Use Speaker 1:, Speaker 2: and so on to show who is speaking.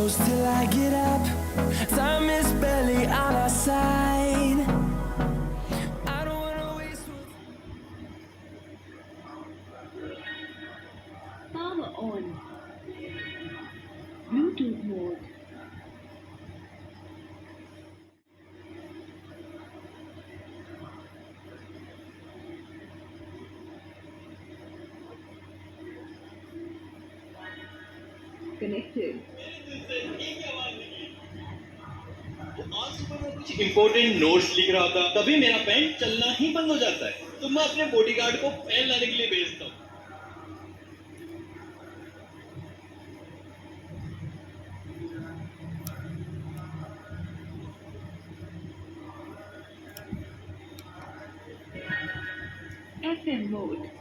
Speaker 1: close till I get up. Time is barely on our side. I don't wanna waste
Speaker 2: Power on. Bluetooth mode. Connected.
Speaker 3: आज सुबह मैं कुछ important notes लिख रहा था, तभी मेरा पेन चलना ही बंद हो जाता है। तो मैं अपने बॉडीगार्ड को पेन लाने के लिए भेजता हूँ।
Speaker 2: FM mode.